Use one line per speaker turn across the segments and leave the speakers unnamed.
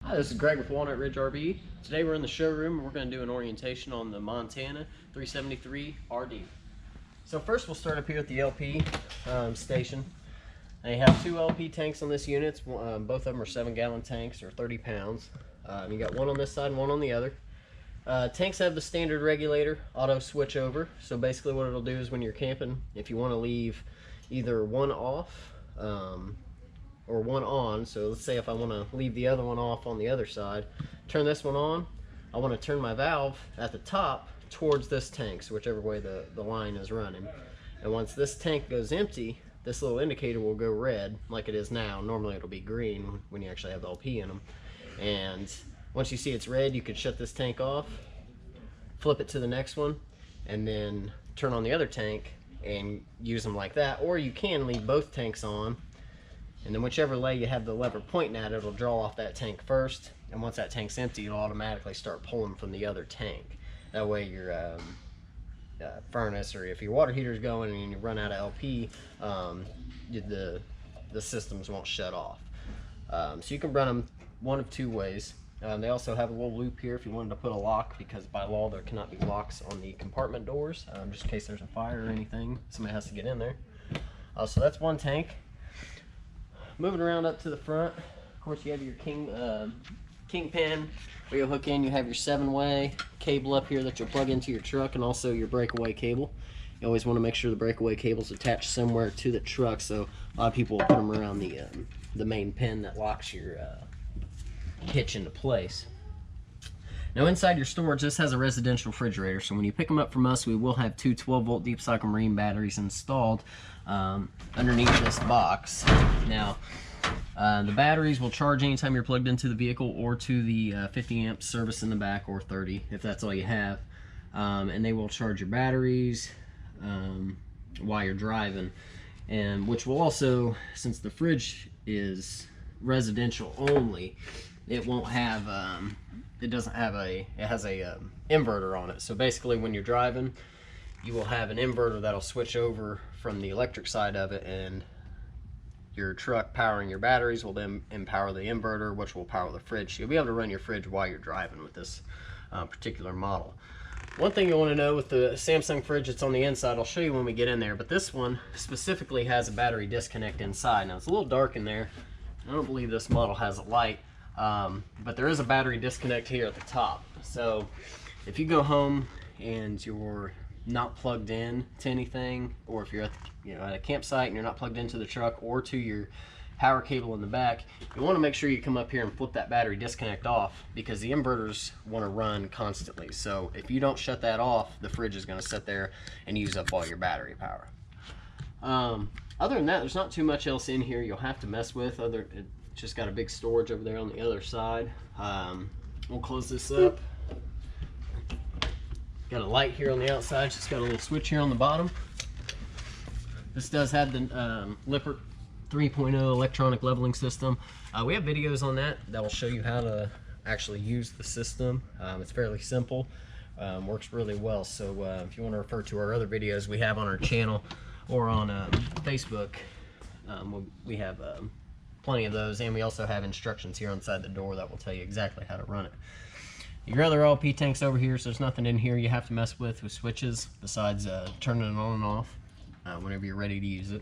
Hi, this is Greg with Walnut Ridge RV. Today we're in the showroom and we're going to do an orientation on the Montana 373 RD. So first we'll start up here at the LP station. They have two LP tanks on this unit. Both of them are 7-gallon tanks or 30 pounds. You got one on this side and one on the other. Tanks have the standard regulator, auto switch over. So basically what it'll do is when you're camping, if you want to leave either one off or one on, so let's say if I want to leave the other one off on the other side, turn this one on, I want to turn my valve at the top towards this tank, so whichever way the line is running. And once this tank goes empty, this little indicator will go red like it is now. Normally it'll be green when you actually have the LP in them. And once you see it's red, you can shut this tank off, flip it to the next one, and then turn on the other tank and use them like that. Or you can leave both tanks on, and then whichever way you have the lever pointing at, it'll draw off that tank first, and once that tank's empty, it'll automatically start pulling from the other tank. That way your furnace, or if your water heater's going and you run out of LP, the systems won't shut off. So you can run them one of two ways. They also have a little loop here if you wanted to put a lock, because by law there cannot be locks on the compartment doors, just in case there's a fire or anything, somebody has to get in there. So that's one tank. Moving around up to the front, of course you have your kingpin where you'll hook in. You have your 7-way cable up here that you'll plug into your truck, and also your breakaway cable. You always want to make sure the breakaway cable's attached somewhere to the truck, so a lot of people will put them around the main pin that locks your hitch into place. Now inside your storage, this has a residential refrigerator, so when you pick them up from us, we will have two 12-volt deep cycle marine batteries installed underneath this box. Now the batteries will charge anytime you're plugged into the vehicle, or to the 50 amp service in the back, or 30 if that's all you have, and they will charge your batteries while you're driving, and which will also, since the fridge is residential only, it won't have it has a inverter on it. So basically when you're driving, you will have an inverter that'll switch over from the electric side of it, and your truck powering your batteries will then empower the inverter, which will power the fridge. So you'll be able to run your fridge while you're driving with this particular model. One thing you'll want to know with the Samsung fridge that's on the inside, I'll show you when we get in there, but this one specifically has a battery disconnect inside. Now it's a little dark in there. I don't believe this model has a light, but there is a battery disconnect here at the top. So if you go home and you're not plugged in to anything, or if you're at, at a campsite and you're not plugged into the truck or to your power cable in the back, you want to make sure you come up here and flip that battery disconnect off, because the inverters want to run constantly. So if you don't shut that off, the fridge is going to sit there and use up all your battery power. Other than that, there's not too much else in here you'll have to mess with. It's just got a big storage over there on the other side. We'll close this up. Got a light here on the outside, just got a little switch here on the bottom. This does have the Lippert 3.0 electronic leveling system. We have videos on that will show you how to actually use the system. It's fairly simple, works really well. So if you want to refer to our other videos we have on our channel or on Facebook, we have plenty of those, and we also have instructions here inside the door that will tell you exactly how to run it. Your other LP tanks over here, so there's nothing in here you have to mess with switches besides turning it on and off whenever you're ready to use it.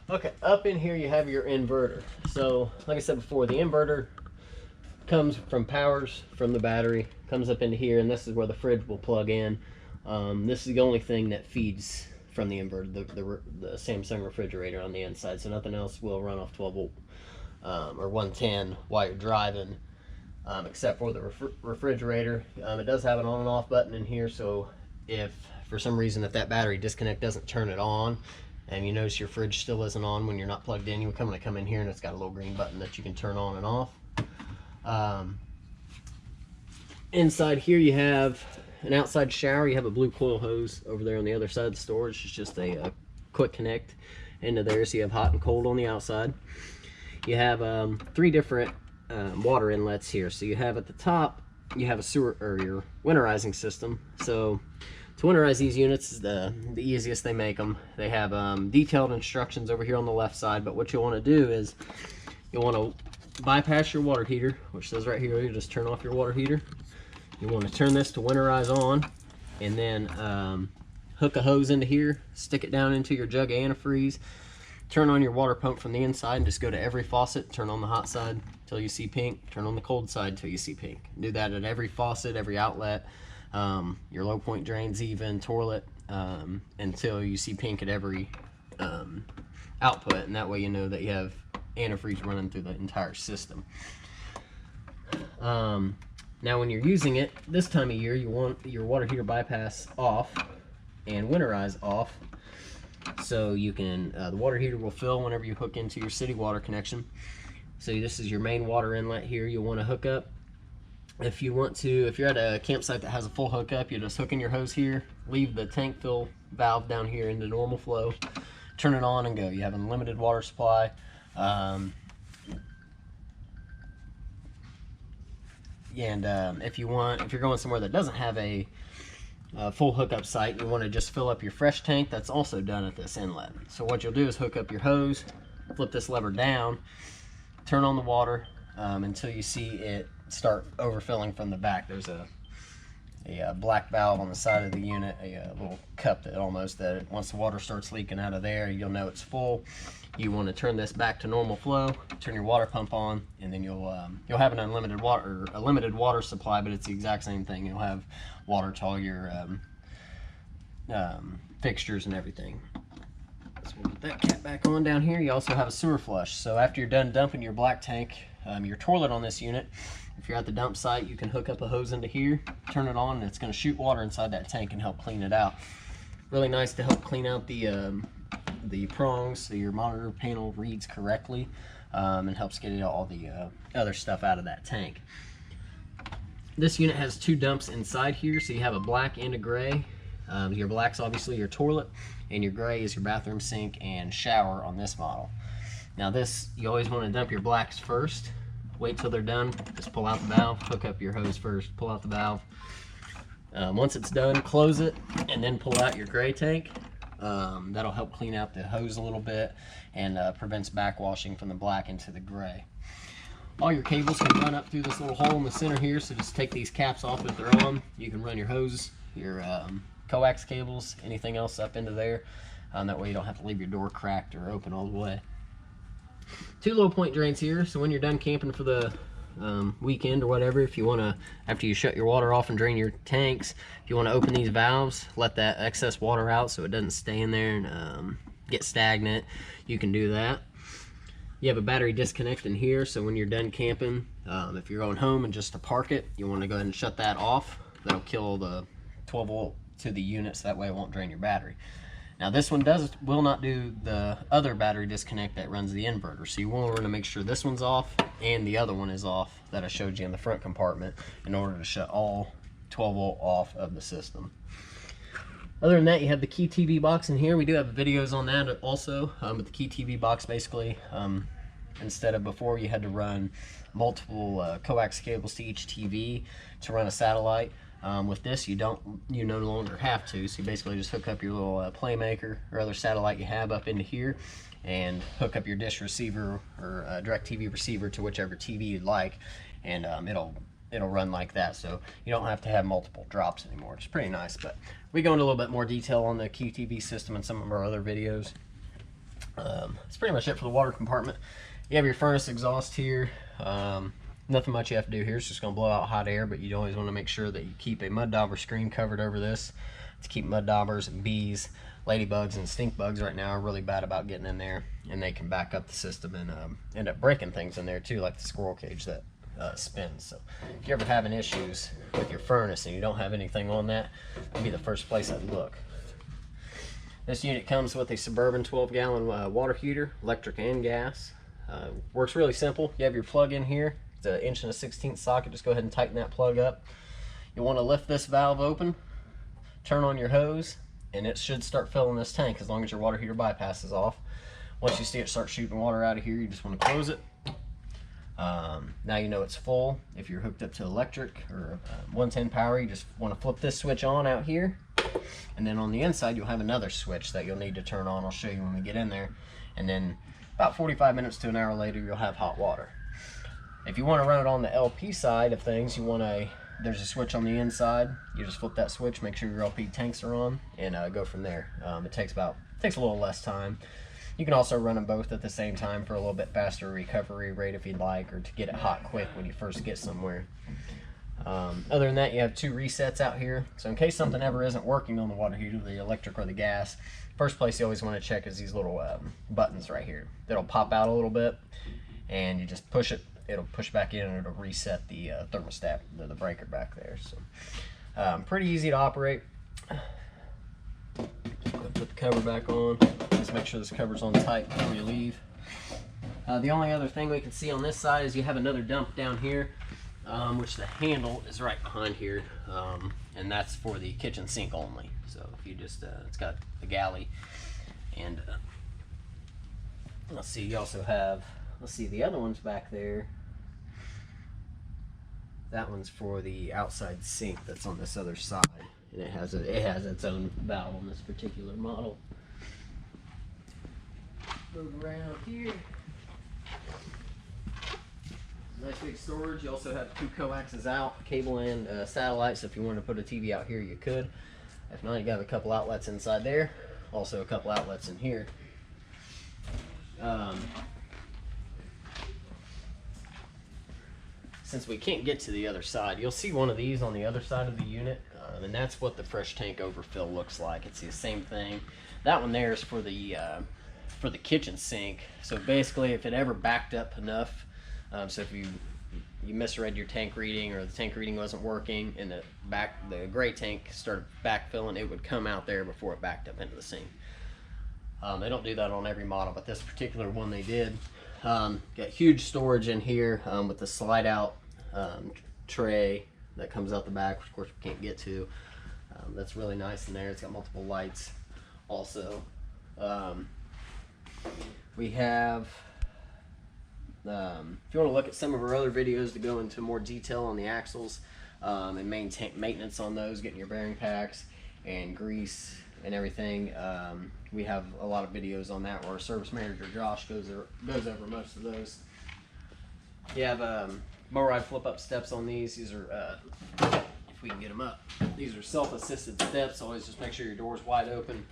Okay, up in here you have your inverter. So like I said before, the inverter comes from powers from the battery, comes up into here, and this is where the fridge will plug in. This is the only thing that feeds from the inverter, the Samsung refrigerator on the inside, so nothing else will run off 12 volt or 110 while you're driving, except for the refrigerator. It does have an on and off button in here, so if for some reason if that battery disconnect doesn't turn it on, and you notice your fridge still isn't on when you're not plugged in, you're going to come in here and it's got a little green button that you can turn on and off. Inside here you have an outside shower. You have a blue coil hose over there on the other side of the storage. It's just a quick connect into there, so you have hot and cold on the outside. You have 3 different water inlets here. So you have at the top, you have a sewer, or your winterizing system. So To winterize these units is the easiest they make them. They have detailed instructions over here on the left side, but what you want to do is you want to bypass your water heater, which says right here, you just turn off your water heater. You want to turn this to winterize on, and then hook a hose into here, stick it down into your jug of antifreeze, turn on your water pump from the inside, and just go to every faucet, turn on the hot side till you see pink, turn on the cold side till you see pink. Do that at every faucet, every outlet, your low point drains even, toilet, until you see pink at every output, and that way you know that you have antifreeze running through the entire system. Now when you're using it this time of year, you want your water heater bypass off and winterize off, so you can the water heater will fill whenever you hook into your city water connection. So this is your main water inlet here. You'll want to hook up. If you want to, if you're at a campsite that has a full hookup, you just hook in your hose here, leave the tank fill valve down here into normal flow, turn it on and go. You have unlimited water supply. If you're going somewhere that doesn't have a full hookup site, you want to just fill up your fresh tank. That's also done at this inlet. So what you'll do is hook up your hose, flip this lever down, turn on the water until you see it start overfilling from the back. There's a black valve on the side of the unit, a little cup that once the water starts leaking out of there, you'll know it's full. You want to turn this back to normal flow, turn your water pump on, and then you'll have an unlimited water, or a limited water supply, but it's the exact same thing. You'll have water to all your fixtures and everything. So we'll put that cap back on down here. You also have a sewer flush. So after you're done dumping your black tank, your toilet on this unit, if you're at the dump site, you can hook up a hose into here, turn it on, and it's going to shoot water inside that tank and help clean it out. Really nice to help clean out the prongs so your monitor panel reads correctly, and helps get all the other stuff out of that tank. This unit has two dumps inside here, so you have a black and a gray. Your black's obviously your toilet, and your gray is your bathroom sink and shower on this model. Now this, you always want to dump your blacks first. Wait till they're done, just pull out the valve, hook up your hose first, pull out the valve. Once it's done, close it, and then pull out your gray tank. That'll help clean out the hose a little bit and prevents backwashing from the black into the gray. All your cables can run up through this little hole in the center here, so just take these caps off if they're on. You can run your hose, your coax cables, anything else up into there. That way you don't have to leave your door cracked or open all the way. Two low point drains here, so when you're done camping for the weekend or whatever, if you want to, after you shut your water off and drain your tanks, if you want to open these valves, let that excess water out so it doesn't stay in there and get stagnant, you can do that. You have a battery disconnect in here, so when you're done camping, if you're going home and just to park it, you want to go ahead and shut that off. That'll kill the 12 volt to the unit, so that way it won't drain your battery. Now this one will not do the other battery disconnect that runs the inverter, so you want to make sure this one's off and the other one is off that I showed you in the front compartment in order to shut all 12 volt off of the system. Other than that, you have the key TV box in here. We do have videos on that also, but the key TV box basically, instead of before you had to run multiple coax cables to each TV to run a satellite, with this you no longer have to. So you basically just hook up your little Playmaker or other satellite you have up into here and hook up your dish receiver or DirecTV receiver to whichever TV you'd like, and it'll run like that, so you don't have to have multiple drops anymore. It's pretty nice. But we go into a little bit more detail on the QTV system in some of our other videos. That's pretty much it for the water compartment. You have your furnace exhaust here. Nothing much you have to do here. It's just going to blow out hot air, but you always want to make sure that you keep a mud dauber screen covered over this to keep mud daubers and bees, ladybugs, and stink bugs right now are really bad about getting in there, and they can back up the system and end up breaking things in there too, like the squirrel cage that spins. So if you're ever having issues with your furnace and you don't have anything on that, that'd be the first place I'd look. This unit comes with a Suburban 12-gallon water heater, electric and gas. Works really simple. You have your plug in here. It's an 1 1/16 socket. Just go ahead and tighten that plug up. You want to lift this valve open, turn on your hose, and it should start filling this tank as long as your water heater bypass is off. Once you see it start shooting water out of here, you just want to close it. Now you know it's full. If you're hooked up to electric or 110 power, you just want to flip this switch on out here, And then on the inside, you'll have another switch that you'll need to turn on. I'll show you when we get in there. And then about 45 minutes to an hour later, you'll have hot water. If you want to run it on the LP side of things, there's a switch on the inside. You just flip that switch, make sure your LP tanks are on, and go from there. It takes a little less time. You can also run them both at the same time for a little bit faster recovery rate if you'd like, or to get it hot quick when you first get somewhere. Other than that, you have 2 resets out here. So in case something ever isn't working on the water heater, the electric or the gas, first place you always want to check is these little buttons right here. That'll pop out a little bit, and you just push it. It'll push back in and it'll reset the thermostat, the breaker back there. So pretty easy to operate. Put the cover back on. Just make sure this cover's on tight before you leave. The only other thing we can see on this side is you have another dump down here, which the handle is right behind here, and that's for the kitchen sink only. So if you just, it's got a galley, and let's see, you also have, let's see, the other one's back there. That one's for the outside sink that's on this other side, and it has its own valve on this particular model. Move around here. Nice big storage. You also have 2 coaxes out, cable and satellite, so if you wanted to put a TV out here, you could. If not, you got a couple outlets inside there. Also a couple outlets in here. Since we can't get to the other side, you'll see one of these on the other side of the unit, and that's what the fresh tank overfill looks like. It's the same thing. That one there is for the kitchen sink. So basically, if it ever backed up enough, so if you misread your tank reading, or the tank reading wasn't working and the gray tank started backfilling, it would come out there before it backed up into the sink. They don't do that on every model, but this particular one they did. Got huge storage in here with the slide out tray that comes out the back, which of course we can't get to. That's really nice in there. It's got multiple lights also. We have, if you want to look at some of our other videos to go into more detail on the axles and maintenance on those, getting your bearing packs and grease and everything, we have a lot of videos on that where our service manager Josh goes over most of those. You have mower ride flip up steps on these. These are, if we can get them up, these are self-assisted steps. Always just make sure your door's wide open.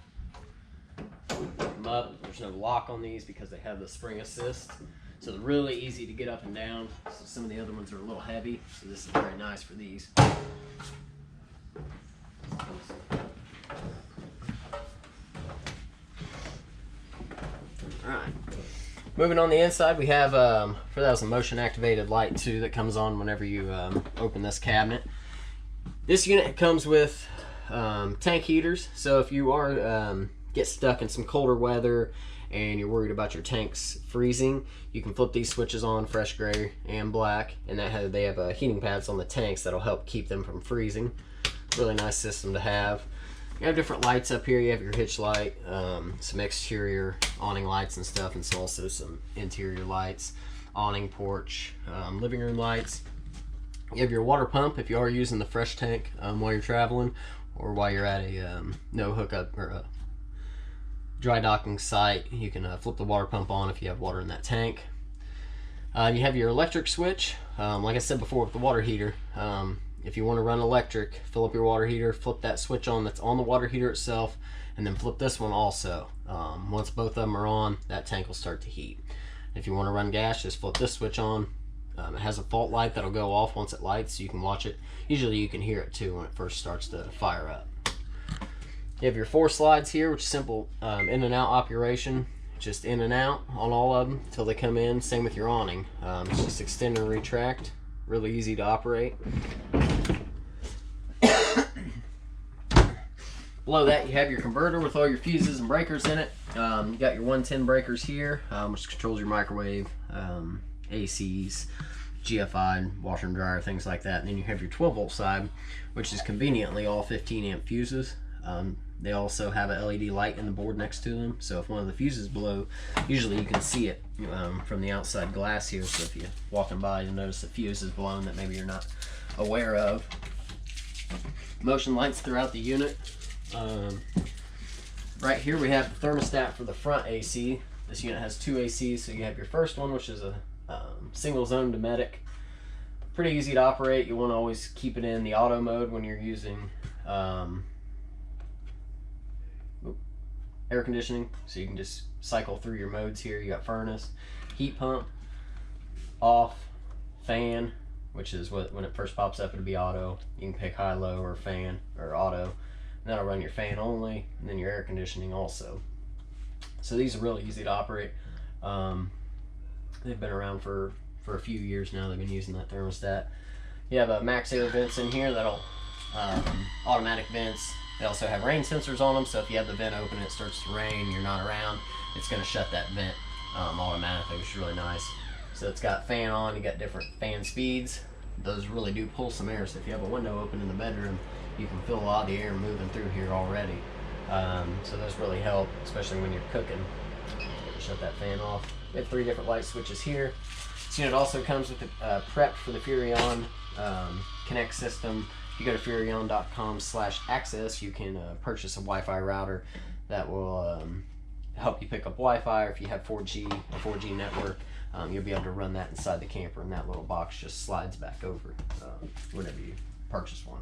Pick them up. There's no lock on these because they have the spring assist. So they're really easy to get up and down. So some of the other ones are a little heavy, so this is very nice for these. Alright, moving on the inside, we have, for that was a motion activated light too that comes on whenever you open this cabinet. This unit comes with tank heaters, so if you are get stuck in some colder weather and you're worried about your tanks freezing, you can flip these switches on, fresh gray and black, and they have heating pads on the tanks that'll help keep them from freezing. Really nice system to have. You have different lights up here. You have your hitch light, some exterior awning lights and stuff, and so also some interior lights, awning, porch, living room lights. You have your water pump if you are using the fresh tank while you're traveling, or while you're at a no hookup or a dry docking site. You can flip the water pump on if you have water in that tank. You have your electric switch. Like I said before with the water heater, if you want to run electric, fill up your water heater, flip that switch on that's on the water heater itself, and then flip this one also. Once both of them are on, that tank will start to heat. If you want to run gas, just flip this switch on. It has a fault light that'll go off once it lights, so you can watch it. Usually you can hear it too when it first starts to fire up. You have your 4 slides here, which is simple in and out operation. Just in and out on all of them until they come in. Same with your awning. It's just extend and retract. Really easy to operate. Below that you have your converter with all your fuses and breakers in it. You got your 110 breakers here, which controls your microwave, ACs, GFI, washer and dryer, things like that. And then you have your 12 volt side, which is conveniently all 15 amp fuses. They also have a LED light in the board next to them, so if one of the fuses blow, usually you can see it from the outside glass here. So if you're walking by, you'll notice the fuse is blown that maybe you're not aware of. Motion lights throughout the unit. Right here we have the thermostat for the front AC. This unit has 2 ACs, so you have your first one, which is a single zone Dometic. Pretty easy to operate. You want to always keep it in the auto mode when you're using air conditioning, so you can just cycle through your modes here. You got furnace, heat pump, off, fan, which is what when it first pops up it'll be auto. You can pick high, low, or fan, or auto, and that'll run your fan only, and then your air conditioning also. So these are really easy to operate. They've been around for a few years now. They've been using that thermostat. You have a max air vents in here that'll automatic vents. They also have rain sensors on them, so if you have the vent open and it starts to rain, you're not around, it's going to shut that vent automatically, which is really nice. So it's got fan on, you got different fan speeds. Those really do pull some air, so if you have a window open in the bedroom, you can feel a lot of the air moving through here already. So those really help, especially when you're cooking. Shut that fan off. We have 3 different light switches here. This unit also comes with a prep for the Furrion Connect system. If you go to furrion.com/access, you can purchase a Wi-Fi router that will help you pick up Wi-Fi, or if you have 4G, a 4G network, you'll be able to run that inside the camper, and that little box just slides back over whenever you purchase one.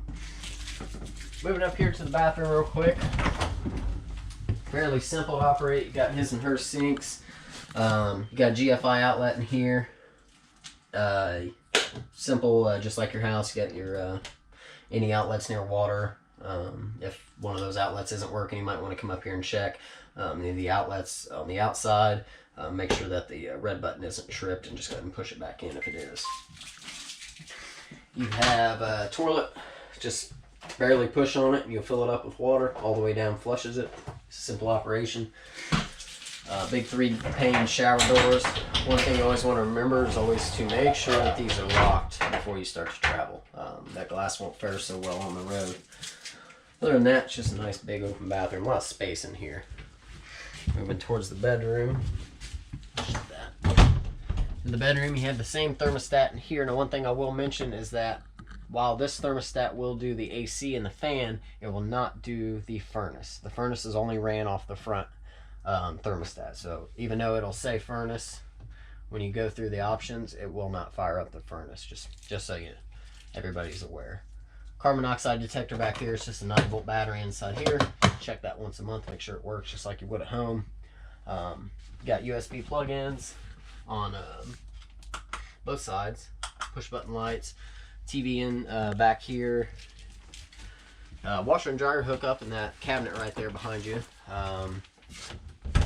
Moving up here to the bathroom real quick. Fairly simple to operate. You got his and her sinks. You got a GFI outlet in here. Simple, just like your house. You got your any outlets near water. If one of those outlets isn't working, you might want to come up here and check. The outlets on the outside, make sure that the red button isn't tripped, and just go ahead and push it back in if it is. You have a toilet. Just barely push on it and you'll fill it up with water. All the way down flushes it. Simple operation. Big 3-pane shower doors. One thing you always want to remember is always to make sure that these are locked before you start to travel. That glass won't fare so well on the road. Other than that, it's just a nice big open bathroom. A lot of space in here. Moving towards the bedroom. In the bedroom, you have the same thermostat in here. Now, one thing I will mention is that while this thermostat will do the AC and the fan, it will not do the furnace. The furnace is only ran off the front thermostat. So even though it'll say furnace, when you go through the options, it will not fire up the furnace. Just so everybody's aware. Carbon monoxide detector back here. It's just a 9-volt battery inside here. Check that once a month, make sure it works just like you would at home. Got USB plug-ins on both sides. Push button lights. TV in back here. Washer and dryer hook up in that cabinet right there behind you.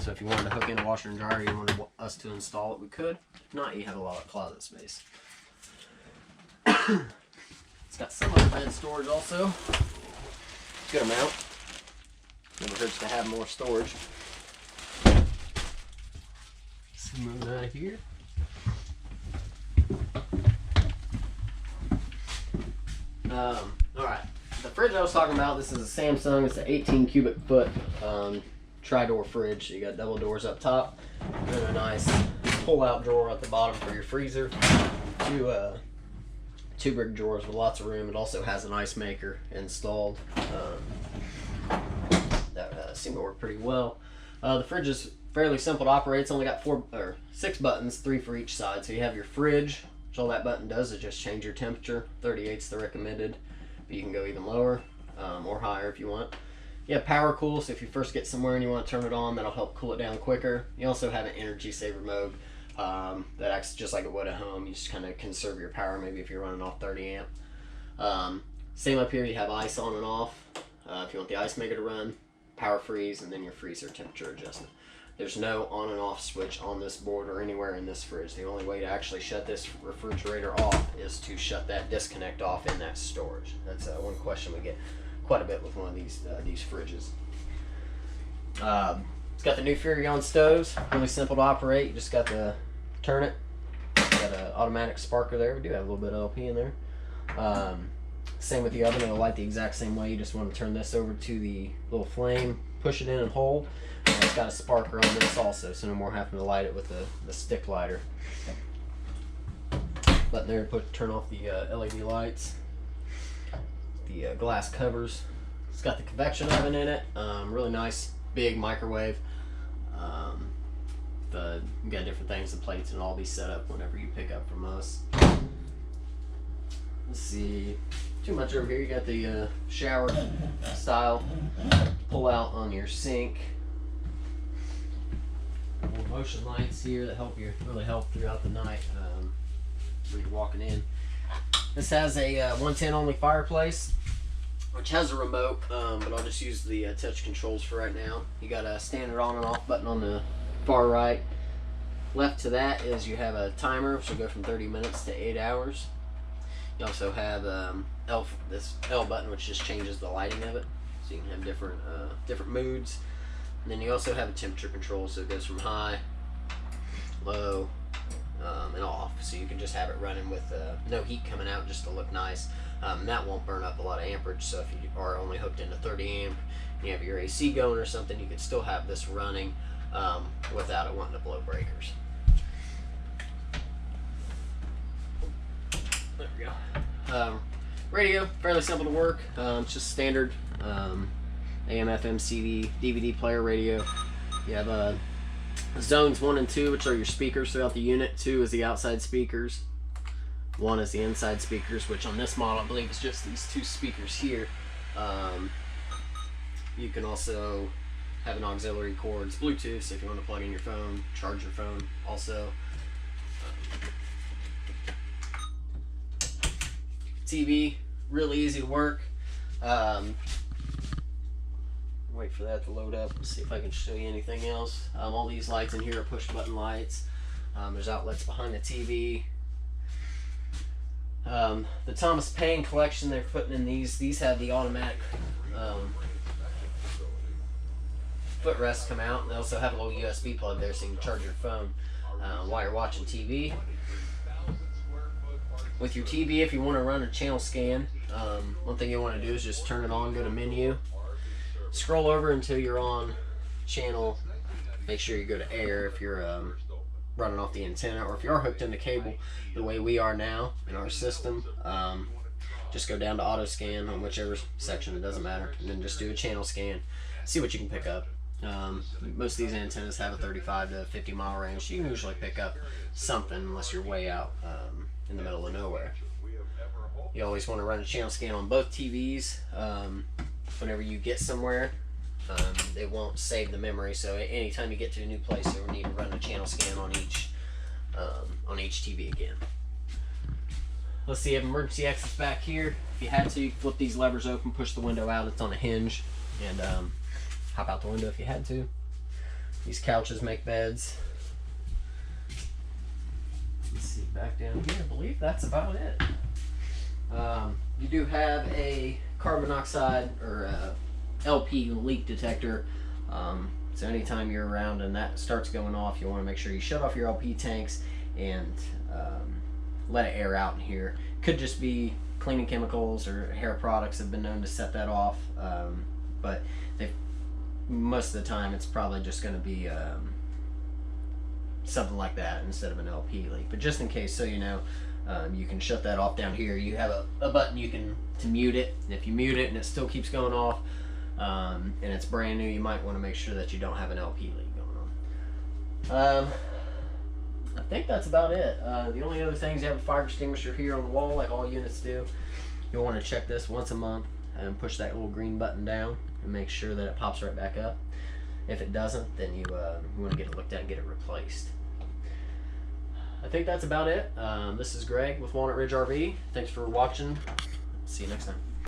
So if you wanted to hook in a washer and dryer, you wanted us to install it, we could. If not, you have a lot of closet space. It's got some bed storage also. Good amount. Never hurts to have more storage. Let's move out of here. Alright, the fridge I was talking about, this is a Samsung. It's an 18 cubic foot tri-door fridge. So you got double doors up top and a nice pull-out drawer at the bottom for your freezer. Two big drawers with lots of room. It also has an ice maker installed. That seemed to work pretty well. The fridge is fairly simple to operate. It's only got 6 buttons, 3 for each side. So you have your fridge, which all that button does is just change your temperature. 38's the recommended, but you can go even lower or higher if you want. You have power cool, so if you first get somewhere and you want to turn it on, that'll help cool it down quicker. You also have an energy saver mode that acts just like it would at home. You just kind of conserve your power, maybe if you're running off 30 amp. Same up here, you have ice on and off. If you want the ice maker to run, power freeze, and then your freezer temperature adjustment. There's no on and off switch on this board or anywhere in this fridge. The only way to actually shut this refrigerator off is to shut that disconnect off in that storage. That's one question we get quite a bit with one of these fridges. It's got the new Furrion stoves. Really simple to operate. You just got to turn it. Got an automatic sparker there. We do have a little bit of LP in there. Same with the oven. It'll light the exact same way. You just want to turn this over to the little flame, push it in and hold. And it's got a sparker on this also, so no more having to light it with the stick lighter. Button there to turn off the LED lights. The glass covers It's got the convection oven in it. Really nice big microwave. You got different things, the plates, and all be set up whenever you pick up from us. Let's see, too much over here. You got the shower style pull out on your sink. Little motion lights here that really help throughout the night when you're walking in. This has a 110 only fireplace, which has a remote, but I'll just use the touch controls for right now. You got a standard on and off button on the far right. Left to that is you have a timer, which will go from 30 minutes to 8 hours. You also have this L button, which just changes the lighting of it, so you can have different moods. And then you also have a temperature control, so it goes from high, low, and off. So you can just have it running with no heat coming out, just to look nice. That won't burn up a lot of amperage. So if you are only hooked into 30 amp, and you have your AC going or something, you could still have this running without it wanting to blow breakers. There we go. Radio, fairly simple to work. It's just standard AM, FM, CD, DVD player radio. You have zones 1 and 2, which are your speakers throughout the unit. 2 is the outside speakers. 1 is the inside speakers, which on this model I believe is just these 2 speakers here. You can also have an auxiliary cord. It's Bluetooth, so if you want to plug in your phone, charge your phone also. TV, really easy to work. Wait for that to load up. Let's see if I can show you anything else. All these lights in here are push button lights. There's outlets behind the TV. The Thomas Paine collection they're putting in these have the automatic footrests come out. They also have a little USB plug there so you can charge your phone while you're watching TV. With your TV, if you want to run a channel scan, one thing you want to do is just turn it on, go to menu, scroll over until you're on channel. Make sure you go to air if you're running off the antenna, or if you are hooked into cable the way we are now in our system, just go down to auto scan on whichever section, it doesn't matter, and then just do a channel scan, see what you can pick up. Most of these antennas have a 35 to 50 mile range, so you can usually pick up something unless you're way out in the middle of nowhere. You always want to run a channel scan on both TVs. Whenever you get somewhere, it won't save the memory, so anytime you get to a new place, you'll need to run a channel scan on each TV again. Let's see, you have emergency exits back here. If you had to, you could flip these levers open, push the window out. It's on a hinge, and hop out the window if you had to. These couches make beds. Let's see, back down here, I believe that's about it. You do have a carbon monoxide or LP leak detector, so anytime you're around and that starts going off, you want to make sure you shut off your LP tanks and let it air out in here. Could just be cleaning chemicals or hair products have been known to set that off, but most of the time it's probably just going to be something like that instead of an LP leak. But just in case, so you know, you can shut that off down here. You have a button to mute it, and if you mute it and it still keeps going off, and it's brand new, you might want to make sure that you don't have an LP leak going on. I think that's about it. The only other things, you have a fire extinguisher here on the wall like all units do. You'll want to check this once a month and push that little green button down and make sure that it pops right back up. If it doesn't, then you want to get it looked at and get it replaced. I think that's about it. This is Greg with Walnut Ridge RV. Thanks for watching. See you next time.